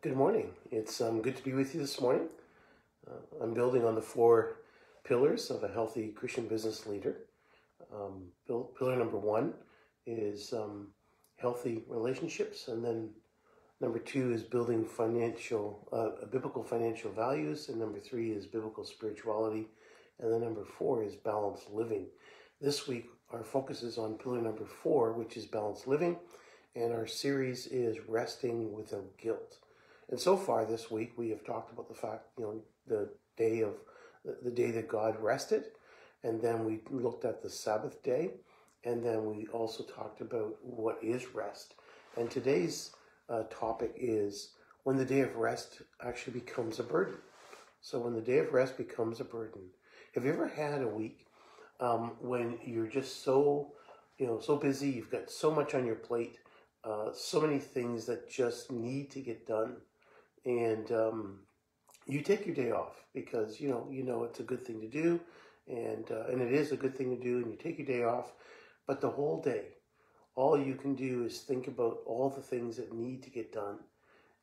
Good morning. It's good to be with you this morning. I'm building on the 4 pillars of a healthy Christian business leader. Pillar number 1 is healthy relationships, and then number 2 is building biblical financial values, and number 3 is biblical spirituality, and then number 4 is balanced living. This week, our focus is on pillar number 4, which is balanced living, and our series is resting without guilt. And so far this week, we have talked about the fact, the day that God rested, and then we looked at the Sabbath day, and then we also talked about what is rest. And today's topic is when the day of rest actually becomes a burden. So when the day of rest becomes a burden. Have you ever had a week when you're just so busy, you've got so much on your plate, so many things that just need to get done, and you take your day off because you know it's a good thing to do, and it is a good thing to do, and you take your day off, but the whole day, all you can do is think about all the things that need to get done,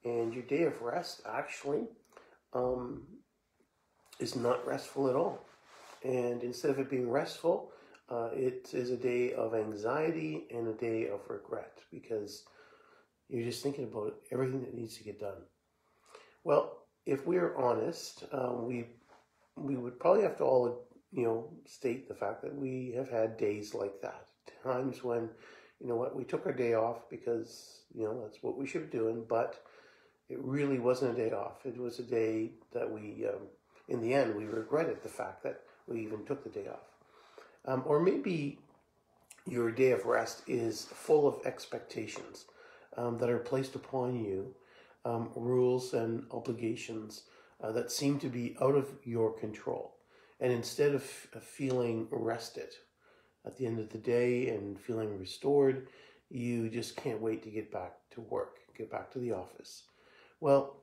and your day of rest actually is not restful at all. And instead of it being restful, it is a day of anxiety and a day of regret because you're just thinking about everything that needs to get done. Well, if we're honest, we would probably have to all, state the fact that we have had days like that. Times when, we took our day off because, that's what we should be doing, but it really wasn't a day off. It was a day that we, in the end, we regretted the fact that we even took the day off. Or maybe your day of rest is full of expectations that are placed upon you, rules and obligations that seem to be out of your control. And instead of feeling rested at the end of the day and feeling restored, you just can't wait to get back to work, get back to the office. Well,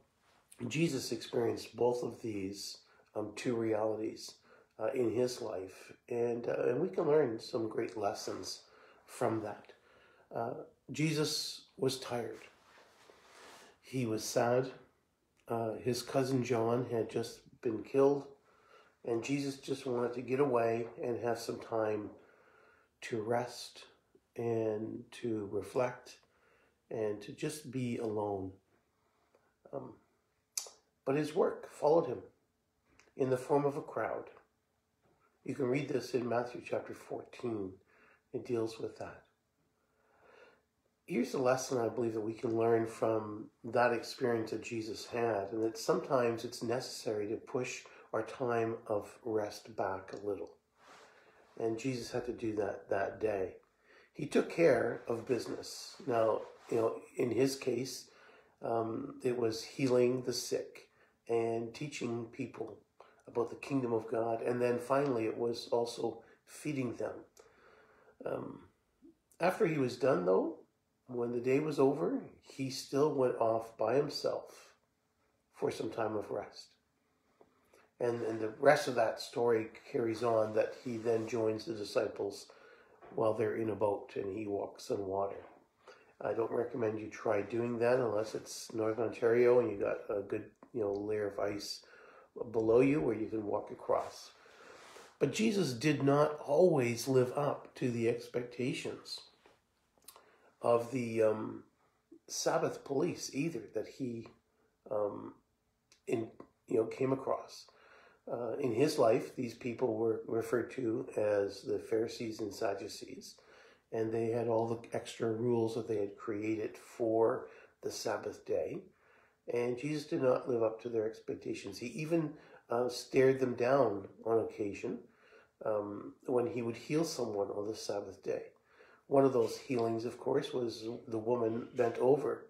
Jesus experienced both of these 2 realities in his life, and we can learn some great lessons from that. Jesus was tired. He was sad. His cousin John had just been killed, and Jesus just wanted to get away and have some time to rest and to reflect and to just be alone. But his work followed him in the form of a crowd. You can read this in Matthew chapter 14. It deals with that. Here's a lesson I believe that we can learn from that experience that Jesus had, and that sometimes it's necessary to push our time of rest back a little. And Jesus had to do that day. He took care of business. Now, in his case, it was healing the sick and teaching people about the kingdom of God. And then finally, it was also feeding them. After he was done, though, when the day was over, he still went off by himself for some time of rest. And the rest of that story carries on that he then joins the disciples while they're in a boat and he walks on water. I don't recommend you try doing that unless it's Northern Ontario and you got a good, layer of ice below you where you can walk across. But Jesus did not always live up to the expectations of the Sabbath police either that he came across. In his life, these people were referred to as the Pharisees and Sadducees, and they had all the extra rules that they had created for the Sabbath day, and Jesus did not live up to their expectations. He even stared them down on occasion when he would heal someone on the Sabbath day. One of those healings, of course, was the woman bent over,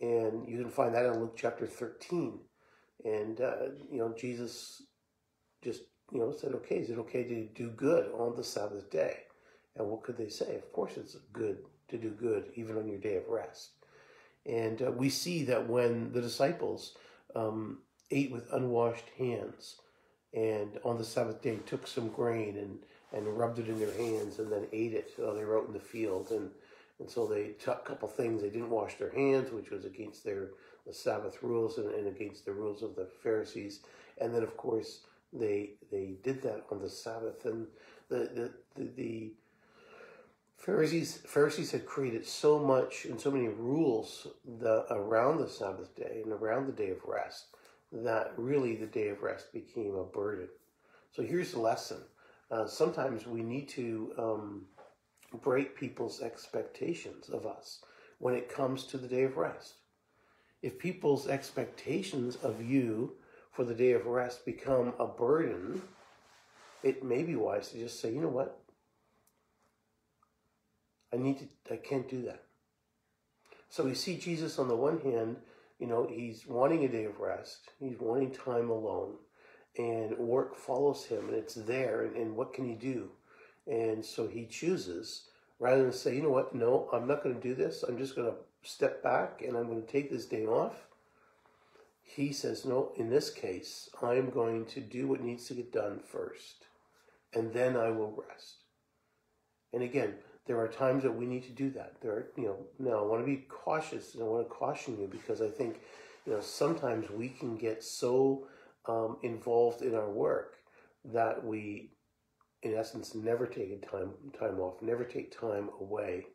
and you can find that in Luke chapter 13. And Jesus just said, "Okay, is it okay to do good on the Sabbath day?" And what could they say? Of course, it's good to do good even on your day of rest. And we see that when the disciples ate with unwashed hands, and on the Sabbath day took some grain and rubbed it in their hands and then ate it. They were out in the field, And so they took a couple things. They didn't wash their hands, which was against the Sabbath rules and against the rules of the Pharisees. And then, of course, they did that on the Sabbath. And the Pharisees had created so much and so many rules around the Sabbath day and around the day of rest that really the day of rest became a burden. So here's the lesson. Sometimes we need to break people's expectations of us when it comes to the day of rest. If people's expectations of you for the day of rest become a burden, it may be wise to just say, you know what? I can't do that. So we see Jesus on the one hand, he's wanting a day of rest. He's wanting time alone. And work follows him, and it's there. And what can he do? And so he chooses, rather than say, you know what, no, I'm not going to do this. I'm just going to step back, and I'm going to take this day off. He says, no, in this case, I'm going to do what needs to get done first, and then I will rest. And again, there are times that we need to do that. Now I want to be cautious, and I want to caution you, because I think, sometimes we can get so involved in our work that we, in essence, never take time off, never take time away.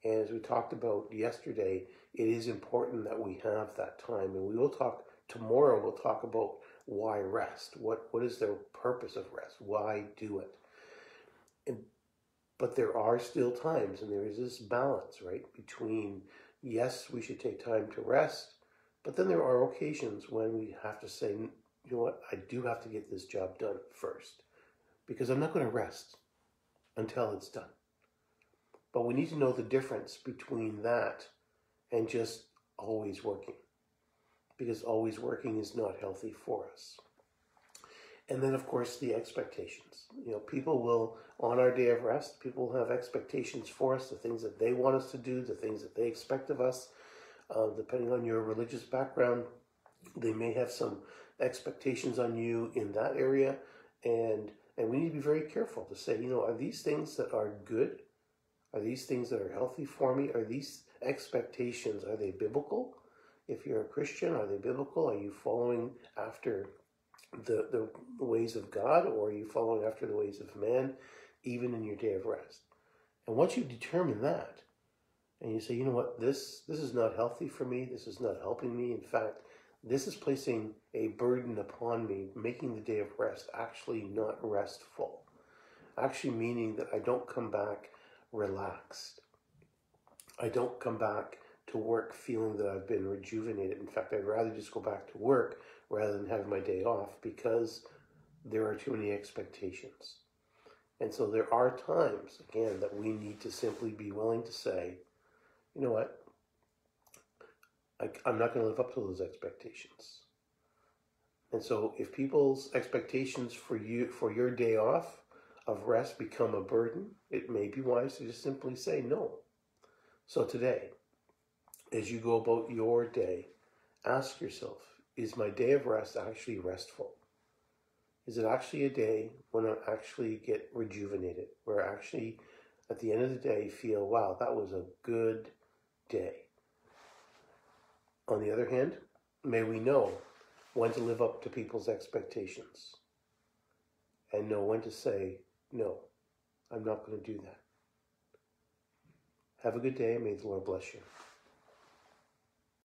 And as we talked about yesterday, it is important that we have that time. And we will talk tomorrow. We'll talk about why rest. What is the purpose of rest? Why do it? But there are still times, and there is this balance, right, between, yes, we should take time to rest, but then there are occasions when we have to say, you know what, I do have to get this job done first, because I'm not going to rest until it's done. But we need to know the difference between that and just always working, because always working is not healthy for us. And then, of course, the expectations. People will, on our day of rest, people have expectations for us, the things that they want us to do, the things that they expect of us. Depending on your religious background, they may have some expectations on you in that area. And we need to be very careful to say, are these things that are good? Are these things that are healthy for me? Are these expectations, are they biblical? If you're a Christian, are they biblical? Are you following after the ways of God, or are you following after the ways of man, even in your day of rest? And once you determine that, and you say, you know what, this is not healthy for me, this is not helping me, in fact, this is placing a burden upon me, making the day of rest actually not restful, actually meaning that I don't come back relaxed. I don't come back to work feeling that I've been rejuvenated. In fact, I'd rather just go back to work rather than have my day off, because there are too many expectations. And so there are times, again, that we need to simply be willing to say, you know what, I'm not going to live up to those expectations. And so if people's expectations for your day off of rest become a burden, it may be wise to just simply say no. So today, as you go about your day, ask yourself, is my day of rest actually restful? Is it actually a day when I actually get rejuvenated, where I actually, at the end of the day, feel, wow, that was a good day? On the other hand, may we know when to live up to people's expectations and know when to say, no, I'm not going to do that. Have a good day. May the Lord bless you.